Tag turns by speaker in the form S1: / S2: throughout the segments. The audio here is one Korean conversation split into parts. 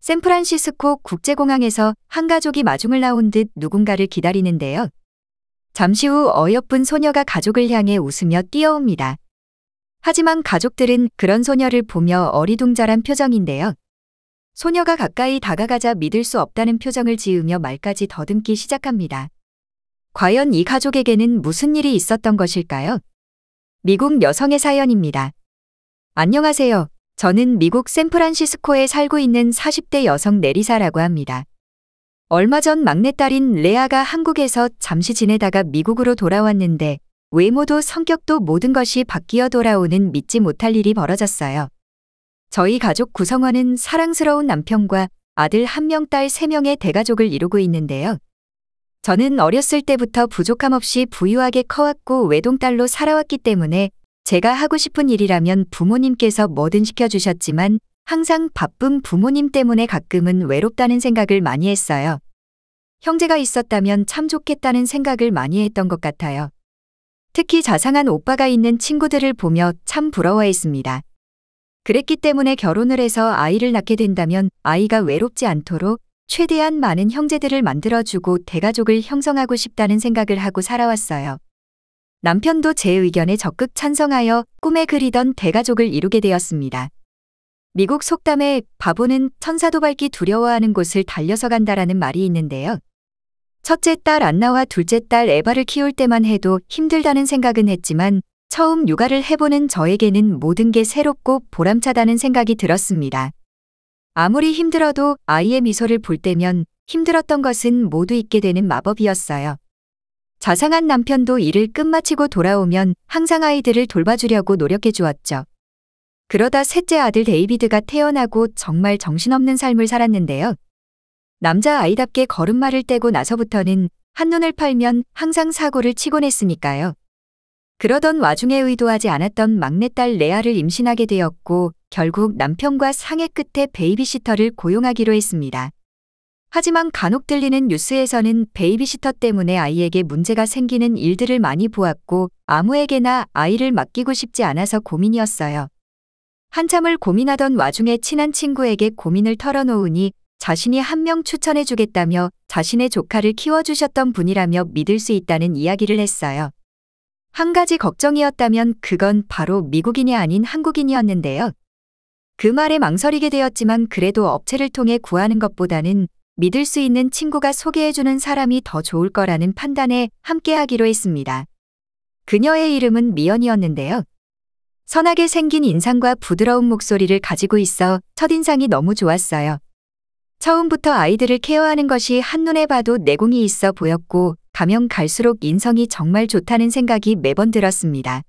S1: 샌프란시스코 국제공항에서 한 가족이 마중을 나온 듯 누군가를 기다리는데요. 잠시 후 어여쁜 소녀가 가족을 향해 웃으며 뛰어옵니다. 하지만 가족들은 그런 소녀를 보며 어리둥절한 표정인데요. 소녀가 가까이 다가가자 믿을 수 없다는 표정을 지으며 말까지 더듬기 시작합니다. 과연 이 가족에게는 무슨 일이 있었던 것일까요? 미국 여성의 사연입니다. 안녕하세요. 저는 미국 샌프란시스코에 살고 있는 40대 여성 네리사라고 합니다. 얼마 전 막내딸인 레아가 한국에서 잠시 지내다가 미국으로 돌아왔는데 외모도 성격도 모든 것이 바뀌어 돌아오는 믿지 못할 일이 벌어졌어요. 저희 가족 구성원은 사랑스러운 남편과 아들 1명, 딸 3명의 대가족을 이루고 있는데요. 저는 어렸을 때부터 부족함 없이 부유하게 커왔고 외동딸로 살아왔기 때문에 제가 하고 싶은 일이라면 부모님께서 뭐든 시켜주셨지만 항상 바쁜 부모님 때문에 가끔은 외롭다는 생각을 많이 했어요. 형제가 있었다면 참 좋겠다는 생각을 많이 했던 것 같아요. 특히 자상한 오빠가 있는 친구들을 보며 참 부러워했습니다. 그랬기 때문에 결혼을 해서 아이를 낳게 된다면 아이가 외롭지 않도록 최대한 많은 형제들을 만들어주고 대가족을 형성하고 싶다는 생각을 하고 살아왔어요. 남편도 제 의견에 적극 찬성하여 꿈에 그리던 대가족을 이루게 되었습니다. 미국 속담에 바보는 천사도 밟기 두려워하는 곳을 달려서 간다라는 말이 있는데요. 첫째 딸 안나와 둘째 딸 에바를 키울 때만 해도 힘들다는 생각은 했지만 처음 육아를 해보는 저에게는 모든 게 새롭고 보람차다는 생각이 들었습니다. 아무리 힘들어도 아이의 미소를 볼 때면 힘들었던 것은 모두 잊게 되는 마법이었어요. 자상한 남편도 일을 끝마치고 돌아오면 항상 아이들을 돌봐주려고 노력해 주었죠. 그러다 셋째 아들 데이비드가 태어나고 정말 정신없는 삶을 살았는데요. 남자 아이답게 걸음마를 떼고 나서부터는 한눈을 팔면 항상 사고를 치곤 했으니까요. 그러던 와중에 의도하지 않았던 막내딸 레아를 임신하게 되었고 결국 남편과 상의 끝에 베이비시터를 고용하기로 했습니다. 하지만 간혹 들리는 뉴스에서는 베이비시터 때문에 아이에게 문제가 생기는 일들을 많이 보았고 아무에게나 아이를 맡기고 싶지 않아서 고민이었어요. 한참을 고민하던 와중에 친한 친구에게 고민을 털어놓으니 자신이 1명 추천해주겠다며 자신의 조카를 키워주셨던 분이라며 믿을 수 있다는 이야기를 했어요. 한 가지 걱정이었다면 그건 바로 미국인이 아닌 한국인이었는데요. 그 말에 망설이게 되었지만 그래도 업체를 통해 구하는 것보다는 믿을 수 있는 친구가 소개해주는 사람이 더 좋을 거라는 판단에 함께하기로 했습니다. 그녀의 이름은 미연이었는데요. 선하게 생긴 인상과 부드러운 목소리를 가지고 있어 첫인상이 너무 좋았어요. 처음부터 아이들을 케어하는 것이 한눈에 봐도 내공이 있어 보였고 가면 갈수록 인성이 정말 좋다는 생각이 매번 들었습니다.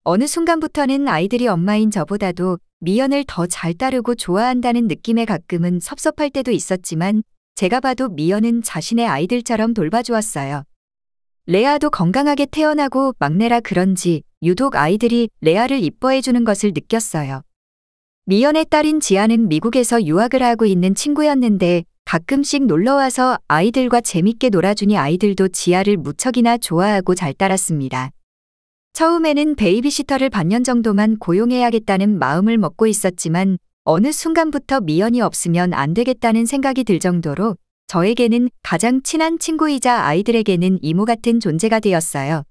S1: 어느 순간부터는 아이들이 엄마인 저보다도 미연을 더 잘 따르고 좋아한다는 느낌에 가끔은 섭섭할 때도 있었지만 제가 봐도 미연은 자신의 아이들처럼 돌봐주었어요. 레아도 건강하게 태어나고 막내라 그런지 유독 아이들이 레아를 이뻐해주는 것을 느꼈어요. 미연의 딸인 지아는 미국에서 유학을 하고 있는 친구였는데 가끔씩 놀러와서 아이들과 재밌게 놀아주니 아이들도 지아를 무척이나 좋아하고 잘 따랐습니다. 처음에는 베이비시터를 반년 정도만 고용해야겠다는 마음을 먹고 있었지만 어느 순간부터 미연이 없으면 안 되겠다는 생각이 들 정도로 저에게는 가장 친한 친구이자 아이들에게는 이모 같은 존재가 되었어요.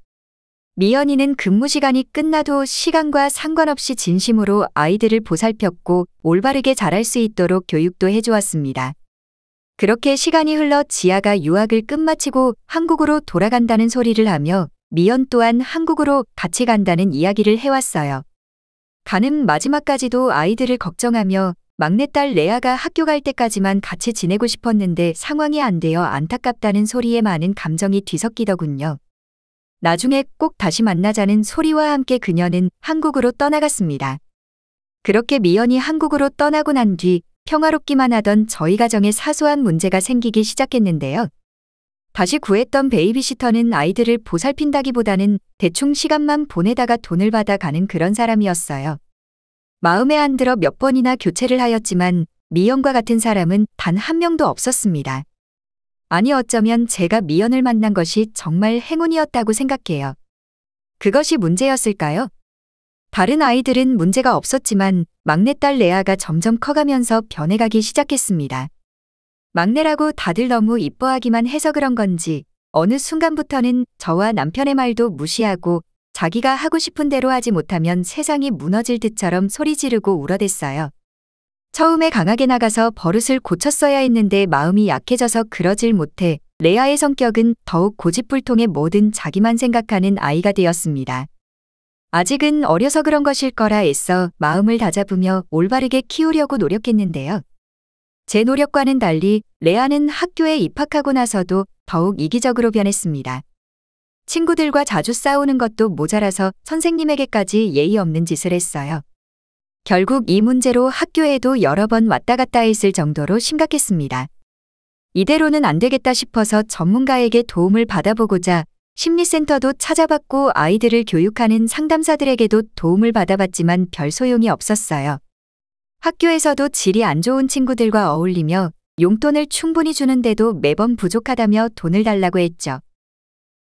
S1: 미연이는 근무 시간이 끝나도 시간과 상관없이 진심으로 아이들을 보살폈고 올바르게 자랄 수 있도록 교육도 해주었습니다. 그렇게 시간이 흘러 지아가 유학을 끝마치고 한국으로 돌아간다는 소리를 하며 미연 또한 한국으로 같이 간다는 이야기를 해왔어요. 가는 마지막까지도 아이들을 걱정하며 막내딸 레아가 학교 갈 때까지만 같이 지내고 싶었는데 상황이 안 되어 안타깝다는 소리에 많은 감정이 뒤섞이더군요. 나중에 꼭 다시 만나자는 소리와 함께 그녀는 한국으로 떠나갔습니다. 그렇게 미연이 한국으로 떠나고 난 뒤 평화롭기만 하던 저희 가정에 사소한 문제가 생기기 시작했는데요. 다시 구했던 베이비시터는 아이들을 보살핀다기보다는 대충 시간만 보내다가 돈을 받아 가는 그런 사람이었어요. 마음에 안 들어 몇 번이나 교체를 하였지만 미연과 같은 사람은 단 1명도 없었습니다. 아니 어쩌면 제가 미연을 만난 것이 정말 행운이었다고 생각해요. 그것이 문제였을까요? 다른 아이들은 문제가 없었지만 막내딸 레아가 점점 커가면서 변해가기 시작했습니다. 막내라고 다들 너무 이뻐하기만 해서 그런 건지 어느 순간부터는 저와 남편의 말도 무시하고 자기가 하고 싶은 대로 하지 못하면 세상이 무너질 듯처럼 소리 지르고 울어댔어요. 처음에 강하게 나가서 버릇을 고쳤어야 했는데 마음이 약해져서 그러질 못해 레아의 성격은 더욱 고집불통에 뭐든 자기만 생각하는 아이가 되었습니다. 아직은 어려서 그런 것일 거라 애써 마음을 다잡으며 올바르게 키우려고 노력했는데요. 제 노력과는 달리 레아는 학교에 입학하고 나서도 더욱 이기적으로 변했습니다. 친구들과 자주 싸우는 것도 모자라서 선생님에게까지 예의 없는 짓을 했어요. 결국 이 문제로 학교에도 여러 번 왔다 갔다 했을 정도로 심각했습니다. 이대로는 안 되겠다 싶어서 전문가에게 도움을 받아보고자 심리센터도 찾아봤고 아이들을 교육하는 상담사들에게도 도움을 받아봤지만 별 소용이 없었어요. 학교에서도 질이 안 좋은 친구들과 어울리며 용돈을 충분히 주는데도 매번 부족하다며 돈을 달라고 했죠.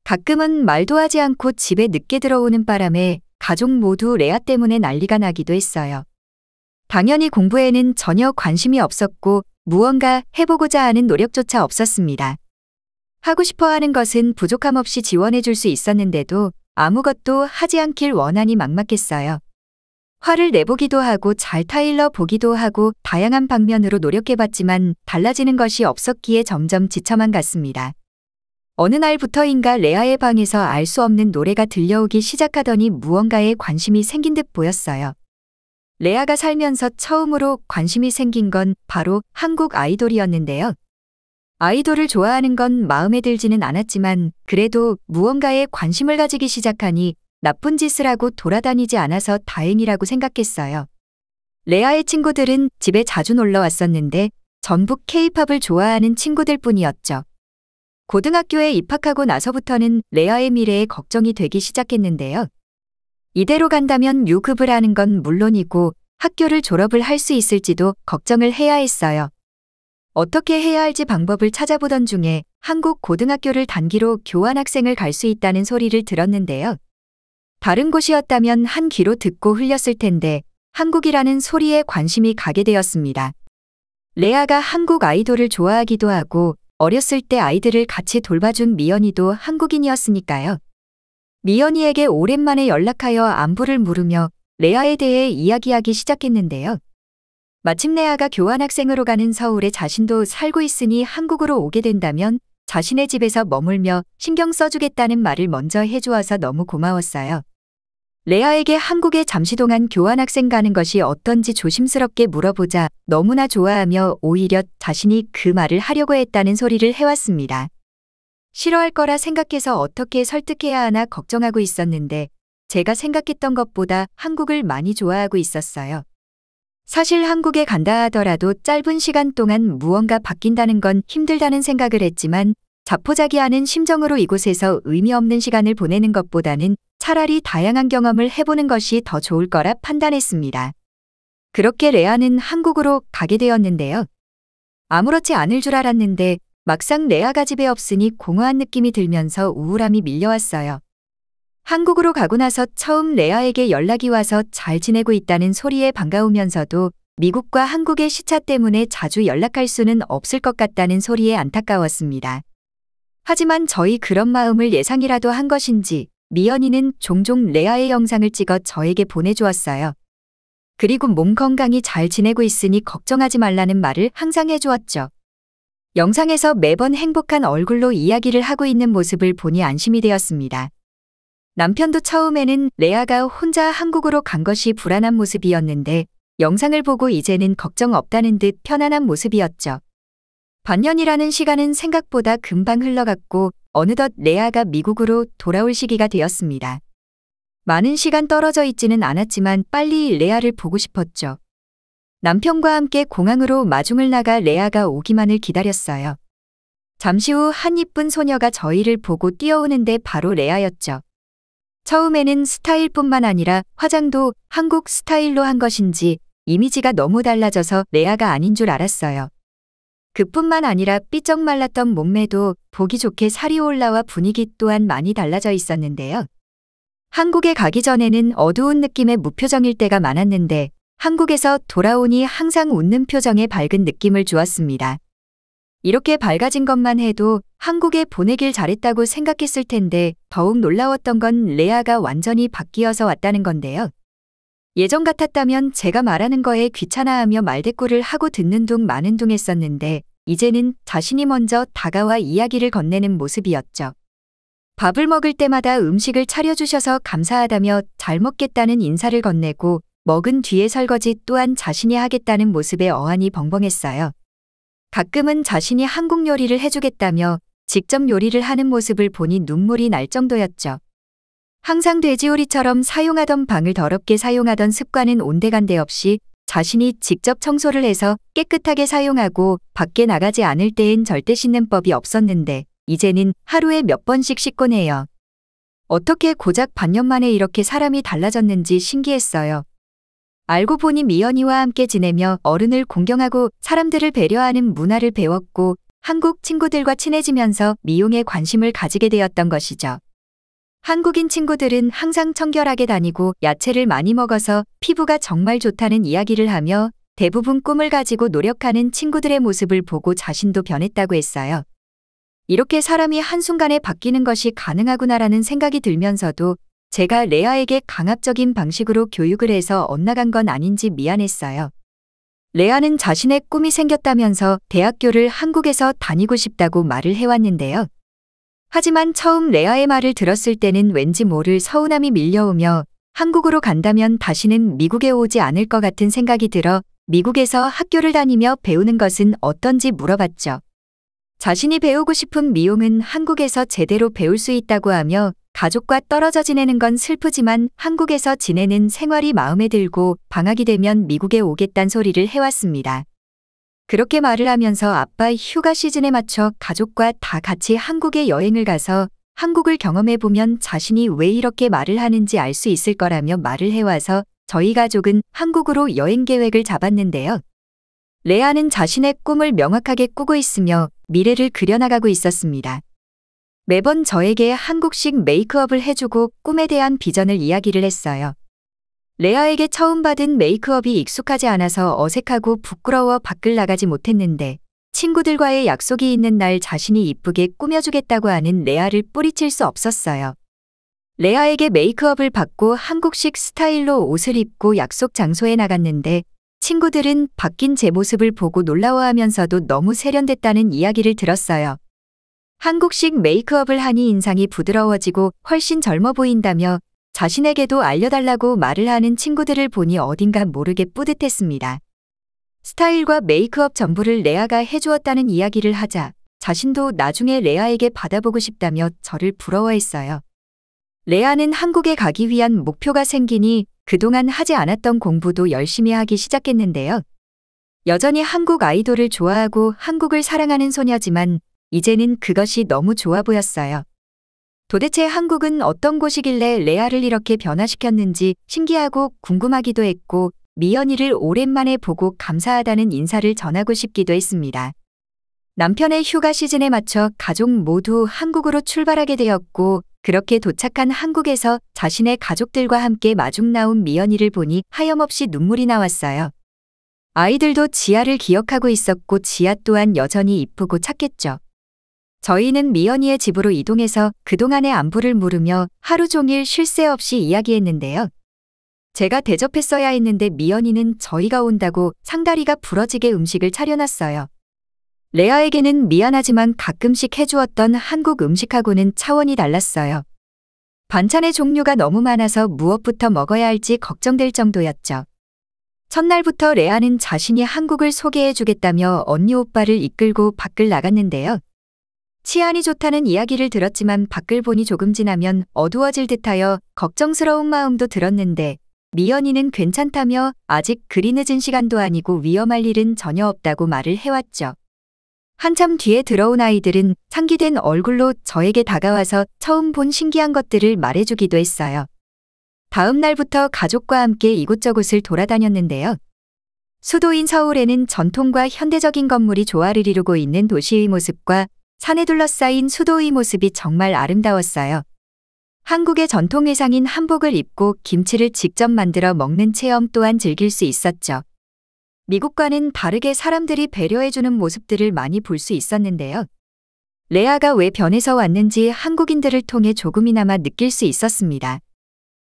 S1: 가끔은 말도 하지 않고 집에 늦게 들어오는 바람에 가족 모두 레아 때문에 난리가 나기도 했어요. 당연히 공부에는 전혀 관심이 없었고 무언가 해보고자 하는 노력조차 없었습니다. 하고 싶어 하는 것은 부족함 없이 지원해 줄 수 있었는데도 아무것도 하지 않길 원하니 막막했어요. 화를 내보기도 하고 잘 타일러 보기도 하고 다양한 방면으로 노력해봤지만 달라지는 것이 없었기에 점점 지쳐만 갔습니다. 어느 날부터인가 레아의 방에서 알 수 없는 노래가 들려오기 시작하더니 무언가에 관심이 생긴 듯 보였어요. 레아가 살면서 처음으로 관심이 생긴 건 바로 한국 아이돌이었는데요. 아이돌을 좋아하는 건 마음에 들지는 않았지만 그래도 무언가에 관심을 가지기 시작하니 나쁜 짓을 하고 돌아다니지 않아서 다행이라고 생각했어요. 레아의 친구들은 집에 자주 놀러 왔었는데 전부 K-팝을 좋아하는 친구들 뿐이었죠. 고등학교에 입학하고 나서부터는 레아의 미래에 걱정이 되기 시작했는데요. 이대로 간다면 유급을 하는 건 물론이고 학교를 졸업을 할 수 있을지도 걱정을 해야 했어요. 어떻게 해야 할지 방법을 찾아보던 중에 한국 고등학교를 단기로 교환학생을 갈 수 있다는 소리를 들었는데요. 다른 곳이었다면 한 귀로 듣고 흘렸을 텐데 한국이라는 소리에 관심이 가게 되었습니다. 레아가 한국 아이돌을 좋아하기도 하고 어렸을 때 아이들을 같이 돌봐준 미연이도 한국인이었으니까요. 미연이에게 오랜만에 연락하여 안부를 물으며 레아에 대해 이야기하기 시작했는데요. 마침 레아가 교환학생으로 가는 서울에 자신도 살고 있으니 한국으로 오게 된다면 자신의 집에서 머물며 신경 써주겠다는 말을 먼저 해주어서 너무 고마웠어요. 레아에게 한국에 잠시 동안 교환학생 가는 것이 어떤지 조심스럽게 물어보자 너무나 좋아하며 오히려 자신이 그 말을 하려고 했다는 소리를 해왔습니다. 싫어할 거라 생각해서 어떻게 설득해야 하나 걱정하고 있었는데 제가 생각했던 것보다 한국을 많이 좋아하고 있었어요. 사실 한국에 간다 하더라도 짧은 시간 동안 무언가 바뀐다는 건 힘들다는 생각을 했지만 자포자기하는 심정으로 이곳에서 의미 없는 시간을 보내는 것보다는 차라리 다양한 경험을 해보는 것이 더 좋을 거라 판단했습니다. 그렇게 레아는 한국으로 가게 되었는데요. 아무렇지 않을 줄 알았는데 막상 레아가 집에 없으니 공허한 느낌이 들면서 우울함이 밀려왔어요. 한국으로 가고 나서 처음 레아에게 연락이 와서 잘 지내고 있다는 소리에 반가우면서도 미국과 한국의 시차 때문에 자주 연락할 수는 없을 것 같다는 소리에 안타까웠습니다. 하지만 저희 그런 마음을 예상이라도 한 것인지 미연이는 종종 레아의 영상을 찍어 저에게 보내주었어요. 그리고 몸 건강히 잘 지내고 있으니 걱정하지 말라는 말을 항상 해주었죠. 영상에서 매번 행복한 얼굴로 이야기를 하고 있는 모습을 보니 안심이 되었습니다. 남편도 처음에는 레아가 혼자 한국으로 간 것이 불안한 모습이었는데 영상을 보고 이제는 걱정 없다는 듯 편안한 모습이었죠. 반년이라는 시간은 생각보다 금방 흘러갔고 어느덧 레아가 미국으로 돌아올 시기가 되었습니다. 많은 시간 떨어져 있지는 않았지만 빨리 레아를 보고 싶었죠. 남편과 함께 공항으로 마중을 나가 레아가 오기만을 기다렸어요. 잠시 후 한 이쁜 소녀가 저희를 보고 뛰어오는데 바로 레아였죠. 처음에는 스타일뿐만 아니라 화장도 한국 스타일로 한 것인지 이미지가 너무 달라져서 레아가 아닌 줄 알았어요. 그뿐만 아니라 삐쩍 말랐던 몸매도 보기 좋게 살이 올라와 분위기 또한 많이 달라져 있었는데요. 한국에 가기 전에는 어두운 느낌의 무표정일 때가 많았는데 한국에서 돌아오니 항상 웃는 표정에 밝은 느낌을 주었습니다. 이렇게 밝아진 것만 해도 한국에 보내길 잘했다고 생각했을 텐데 더욱 놀라웠던 건 레아가 완전히 바뀌어서 왔다는 건데요. 예전 같았다면 제가 말하는 거에 귀찮아하며 말대꾸를 하고 듣는 둥 마는 둥 했었는데 이제는 자신이 먼저 다가와 이야기를 건네는 모습이었죠. 밥을 먹을 때마다 음식을 차려주셔서 감사하다며 잘 먹겠다는 인사를 건네고 먹은 뒤에 설거지 또한 자신이 하겠다는 모습에 어안이 벙벙했어요. 가끔은 자신이 한국 요리를 해주겠다며 직접 요리를 하는 모습을 보니 눈물이 날 정도였죠. 항상 돼지우리처럼 사용하던 방을 더럽게 사용하던 습관은 온데간데 없이 자신이 직접 청소를 해서 깨끗하게 사용하고 밖에 나가지 않을 때엔 절대 씻는 법이 없었는데 이제는 하루에 몇 번씩 씻곤 해요. 어떻게 고작 반년 만에 이렇게 사람이 달라졌는지 신기했어요. 알고 보니 미연이와 함께 지내며 어른을 공경하고 사람들을 배려하는 문화를 배웠고 한국 친구들과 친해지면서 미용에 관심을 가지게 되었던 것이죠. 한국인 친구들은 항상 청결하게 다니고 야채를 많이 먹어서 피부가 정말 좋다는 이야기를 하며 대부분 꿈을 가지고 노력하는 친구들의 모습을 보고 자신도 변했다고 했어요. 이렇게 사람이 한순간에 바뀌는 것이 가능하구나라는 생각이 들면서도 제가 레아에게 강압적인 방식으로 교육을 해서 엇나간 건 아닌지 미안했어요. 레아는 자신의 꿈이 생겼다면서 대학교를 한국에서 다니고 싶다고 말을 해왔는데요. 하지만 처음 레아의 말을 들었을 때는 왠지 모를 서운함이 밀려오며 한국으로 간다면 다시는 미국에 오지 않을 것 같은 생각이 들어 미국에서 학교를 다니며 배우는 것은 어떤지 물어봤죠. 자신이 배우고 싶은 미용은 한국에서 제대로 배울 수 있다고 하며 가족과 떨어져 지내는 건 슬프지만 한국에서 지내는 생활이 마음에 들고 방학이 되면 미국에 오겠단 소리를 해왔습니다. 그렇게 말을 하면서 아빠 휴가 시즌에 맞춰 가족과 다 같이 한국에 여행을 가서 한국을 경험해보면 자신이 왜 이렇게 말을 하는지 알 수 있을 거라며 말을 해와서 저희 가족은 한국으로 여행 계획을 잡았는데요. 레아는 자신의 꿈을 명확하게 꾸고 있으며 미래를 그려나가고 있었습니다. 매번 저에게 한국식 메이크업을 해주고 꿈에 대한 비전을 이야기를 했어요. 레아에게 처음 받은 메이크업이 익숙하지 않아서 어색하고 부끄러워 밖을 나가지 못했는데 친구들과의 약속이 있는 날 자신이 이쁘게 꾸며주겠다고 하는 레아를 뿌리칠 수 없었어요. 레아에게 메이크업을 받고 한국식 스타일로 옷을 입고 약속 장소에 나갔는데 친구들은 바뀐 제 모습을 보고 놀라워하면서도 너무 세련됐다는 이야기를 들었어요. 한국식 메이크업을 하니 인상이 부드러워지고 훨씬 젊어 보인다며 자신에게도 알려달라고 말을 하는 친구들을 보니 어딘가 모르게 뿌듯했습니다. 스타일과 메이크업 전부를 레아가 해주었다는 이야기를 하자 자신도 나중에 레아에게 받아보고 싶다며 저를 부러워했어요. 레아는 한국에 가기 위한 목표가 생기니 그동안 하지 않았던 공부도 열심히 하기 시작했는데요. 여전히 한국 아이돌을 좋아하고 한국을 사랑하는 소녀지만 이제는 그것이 너무 좋아 보였어요. 도대체 한국은 어떤 곳이길래 레아를 이렇게 변화시켰는지 신기하고 궁금하기도 했고 미연이를 오랜만에 보고 감사하다는 인사를 전하고 싶기도 했습니다. 남편의 휴가 시즌에 맞춰 가족 모두 한국으로 출발하게 되었고 그렇게 도착한 한국에서 자신의 가족들과 함께 마중 나온 미연이를 보니 하염없이 눈물이 나왔어요. 아이들도 지아를 기억하고 있었고 지아 또한 여전히 이쁘고 착했죠. 저희는 미연이의 집으로 이동해서 그동안의 안부를 물으며 하루 종일 쉴 새 없이 이야기했는데요. 제가 대접했어야 했는데 미연이는 저희가 온다고 상다리가 부러지게 음식을 차려놨어요. 레아에게는 미안하지만 가끔씩 해주었던 한국 음식하고는 차원이 달랐어요. 반찬의 종류가 너무 많아서 무엇부터 먹어야 할지 걱정될 정도였죠. 첫날부터 레아는 자신이 한국을 소개해주겠다며 언니 오빠를 이끌고 밖을 나갔는데요. 치안이 좋다는 이야기를 들었지만 밖을 보니 조금 지나면 어두워질 듯하여 걱정스러운 마음도 들었는데 미연이는 괜찮다며 아직 그리 늦은 시간도 아니고 위험할 일은 전혀 없다고 말을 해왔죠. 한참 뒤에 들어온 아이들은 상기된 얼굴로 저에게 다가와서 처음 본 신기한 것들을 말해주기도 했어요. 다음 날부터 가족과 함께 이곳저곳을 돌아다녔는데요. 수도인 서울에는 전통과 현대적인 건물이 조화를 이루고 있는 도시의 모습과 산에 둘러싸인 수도의 모습이 정말 아름다웠어요. 한국의 전통 의상인 한복을 입고 김치를 직접 만들어 먹는 체험 또한 즐길 수 있었죠. 미국과는 다르게 사람들이 배려해주는 모습들을 많이 볼 수 있었는데요. 레아가 왜 변해서 왔는지 한국인들을 통해 조금이나마 느낄 수 있었습니다.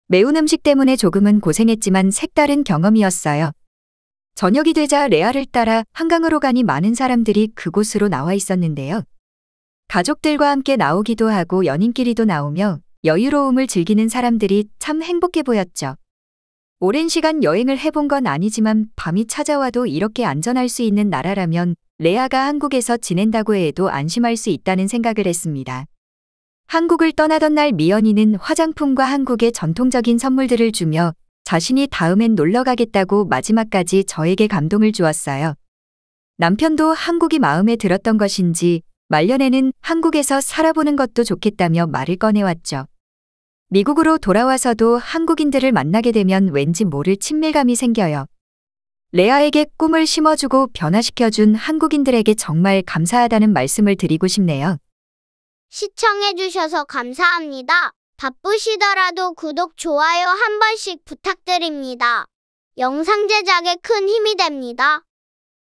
S1: 매운 음식 때문에 조금은 고생했지만 색다른 경험이었어요. 저녁이 되자 레아를 따라 한강으로 가니 많은 사람들이 그곳으로 나와 있었는데요. 가족들과 함께 나오기도 하고 연인끼리도 나오며 여유로움을 즐기는 사람들이 참 행복해 보였죠. 오랜 시간 여행을 해본 건 아니지만 밤이 찾아와도 이렇게 안전할 수 있는 나라라면 레아가 한국에서 지낸다고 해도 안심할 수 있다는 생각을 했습니다. 한국을 떠나던 날 미연이는 화장품과 한국의 전통적인 선물들을 주며 자신이 다음엔 놀러 가겠다고 마지막까지 저에게 감동을 주었어요. 남편도 한국이 마음에 들었던 것인지 말년에는 한국에서 살아보는 것도 좋겠다며 말을 꺼내왔죠. 미국으로 돌아와서도 한국인들을 만나게 되면 왠지 모를 친밀감이 생겨요. 레아에게 꿈을 심어주고 변화시켜준 한국인들에게 정말 감사하다는 말씀을 드리고 싶네요.
S2: 시청해주셔서 감사합니다. 바쁘시더라도 구독, 좋아요 한 번씩 부탁드립니다. 영상 제작에 큰 힘이 됩니다.